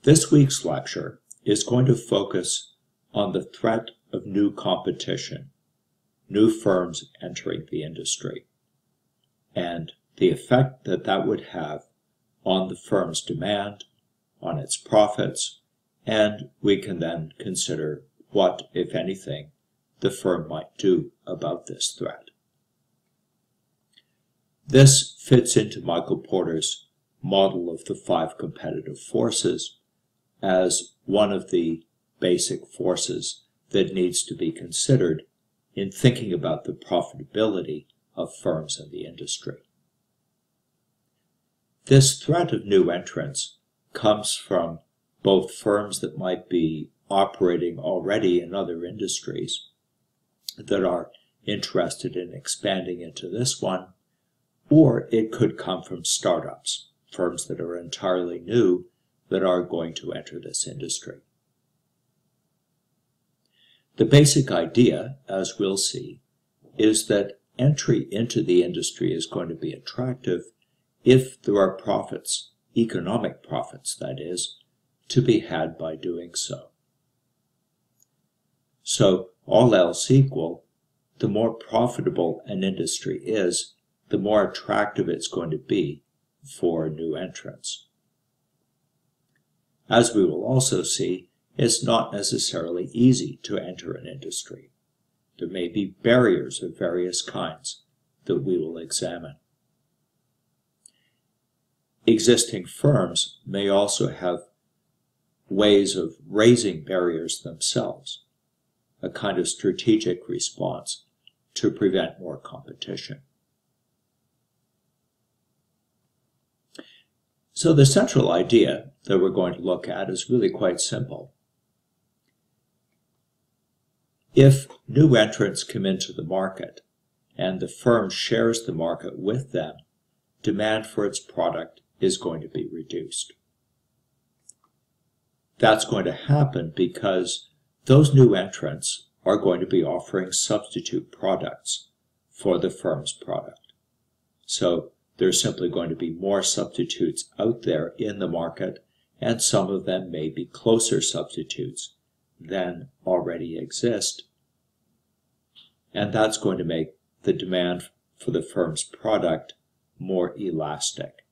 This week's lecture is going to focus on the threat of new competition, new firms entering the industry, and the effect that that would have on the firm's demand, on its profits, and we can then consider what, if anything, the firm might do about this threat. This fits into Michael Porter's model of the 5 competitive forces as one of the basic forces that needs to be considered in thinking about the profitability of firms in the industry. This threat of new entrants comes from both firms that might be operating already in other industries that are interested in expanding into this one, or it could come from startups, firms that are entirely new that are going to enter this industry. The basic idea, as we'll see, is that entry into the industry is going to be attractive if there are profits, economic profits that is, to be had by doing so. So, all else equal, the more profitable an industry is, the more attractive it's going to be for new entrants. As we will also see, it's not necessarily easy to enter an industry. There may be barriers of various kinds that we will examine. Existing firms may also have ways of raising barriers themselves, a kind of strategic response to prevent more competition. So the central idea that we're going to look at is really quite simple. If new entrants come into the market and the firm shares the market with them, demand for its product is going to be reduced. That's going to happen because those new entrants are going to be offering substitute products for the firm's product. So there's simply going to be more substitutes out there in the market, and some of them may be closer substitutes than already exist. And that's going to make the demand for the firm's product more elastic.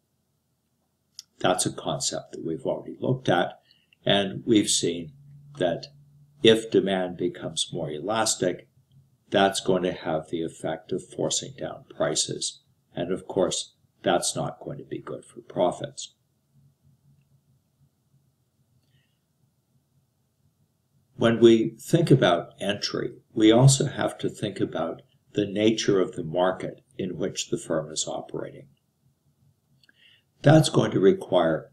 That's a concept that we've already looked at, and we've seen that if demand becomes more elastic, that's going to have the effect of forcing down prices. And of course, that's not going to be good for profits. When we think about entry, we also have to think about the nature of the market in which the firm is operating. That's going to require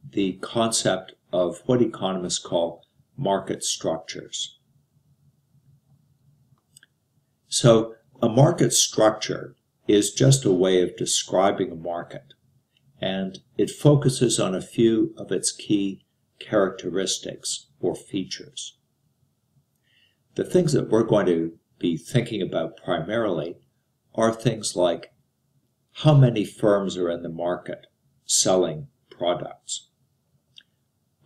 the concept of what economists call market structures. So a market structure is just a way of describing a market, and it focuses on a few of its key characteristics or features. The things that we're going to be thinking about primarily are things like how many firms are in the market selling products.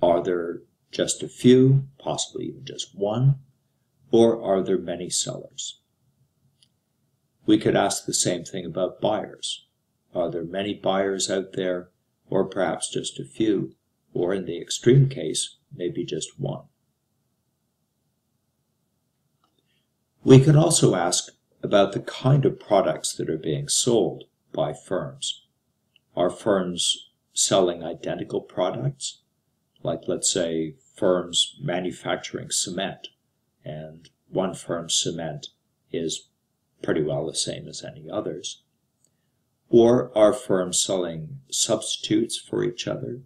Are there just a few, possibly even just one, or are there many sellers? We could ask the same thing about buyers. Are there many buyers out there, or perhaps just a few, or in the extreme case, maybe just one? We can also ask about the kind of products that are being sold by firms. Are firms selling identical products? Like, let's say, firms manufacturing cement, and one firm's cement is pretty well the same as any others. Or are firms selling substitutes for each other,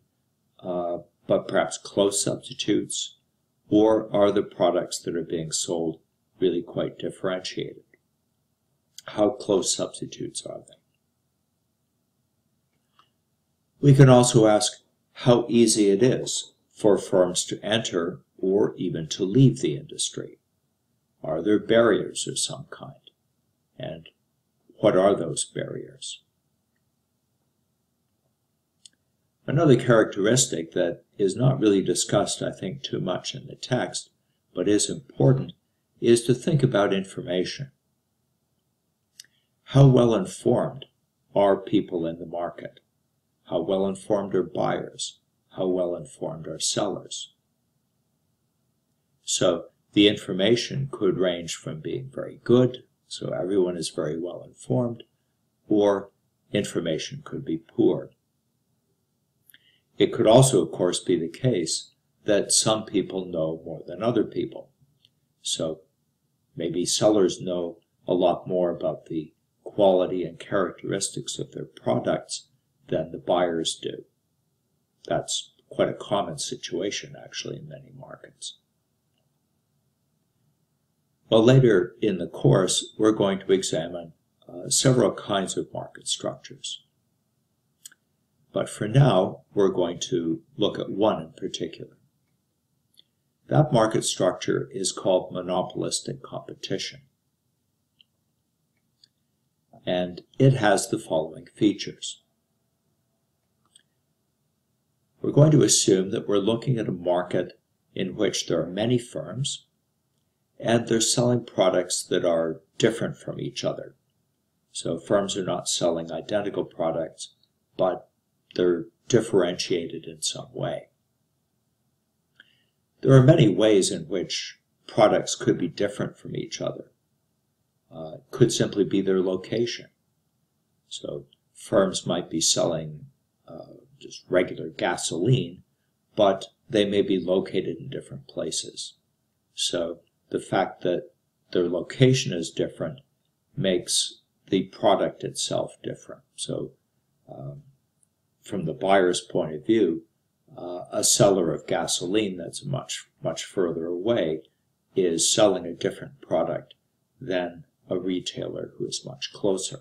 but perhaps close substitutes? Or are the products that are being sold really quite differentiated? How close substitutes are they? We can also ask how easy it is for firms to enter or even to leave the industry. Are there barriers of some kind? And what are those barriers? Another characteristic that is not really discussed, I think, too much in the text, but is important, is to think about information. How well informed are people in the market? How well informed are buyers? How well informed are sellers? So the information could range from being very good, so everyone is very well informed, or information could be poor. It could also, of course, be the case that some people know more than other people. So maybe sellers know a lot more about the quality and characteristics of their products than the buyers do. That's quite a common situation, actually, in many markets. Well, later in the course, we're going to examine several kinds of market structures. But for now, we're going to look at one in particular. That market structure is called monopolistic competition. And it has the following features. We're going to assume that we're looking at a market in which there are many firms, and they're selling products that are different from each other. So firms are not selling identical products, but they're differentiated in some way. There are many ways in which products could be different from each other. It could simply be their location. So firms might be selling just regular gasoline, but they may be located in different places. So the fact that their location is different makes the product itself different. So from the buyer's point of view, a seller of gasoline that's much further away is selling a different product than a retailer who is much closer.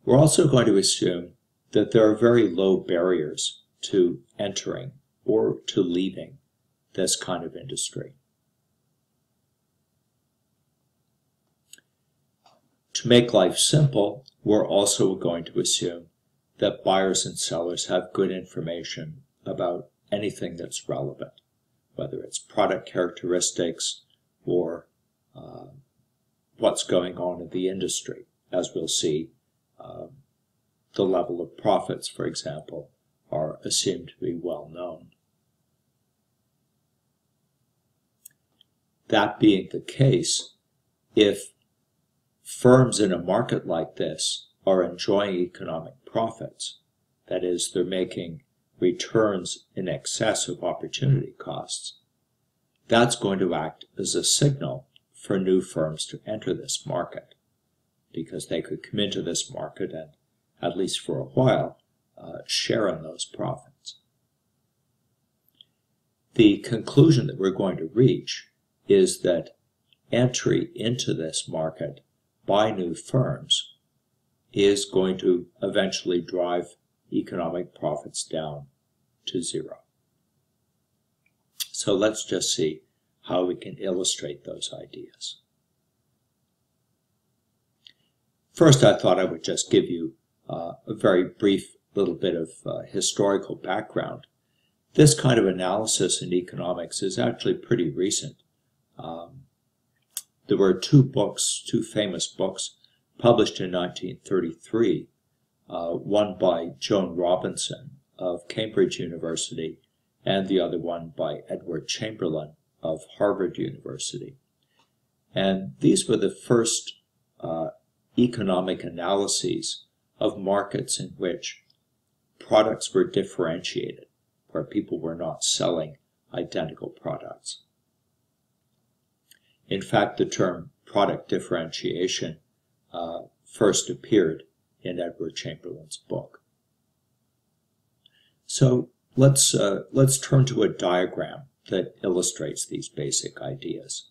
We're also going to assume that there are very low barriers to entering or to leaving this kind of industry. To make life simple, we're also going to assume that buyers and sellers have good information about anything that's relevant, whether it's product characteristics or what's going on in the industry. As we'll see, the level of profits, for example, are assumed to be well known. That being the case, if firms in a market like this are enjoying economic profits, that is, they're making returns in excess of opportunity costs, that's going to act as a signal for new firms to enter this market, because they could come into this market and, at least for a while, share in those profits. The conclusion that we're going to reach is that entry into this market by new firms is going to eventually drive economic profits down to zero. So let's just see how we can illustrate those ideas. First, I thought I would just give you a very brief little bit of historical background. This kind of analysis in economics is actually pretty recent. There were two famous books, published in 1933, one by Joan Robinson of Cambridge University, and the other one by Edward Chamberlain of Harvard University. And these were the first economic analyses of markets in which products were differentiated, where people were not selling identical products. In fact, the term product differentiation first appeared in Edward Chamberlain's book. So let's turn to a diagram that illustrates these basic ideas.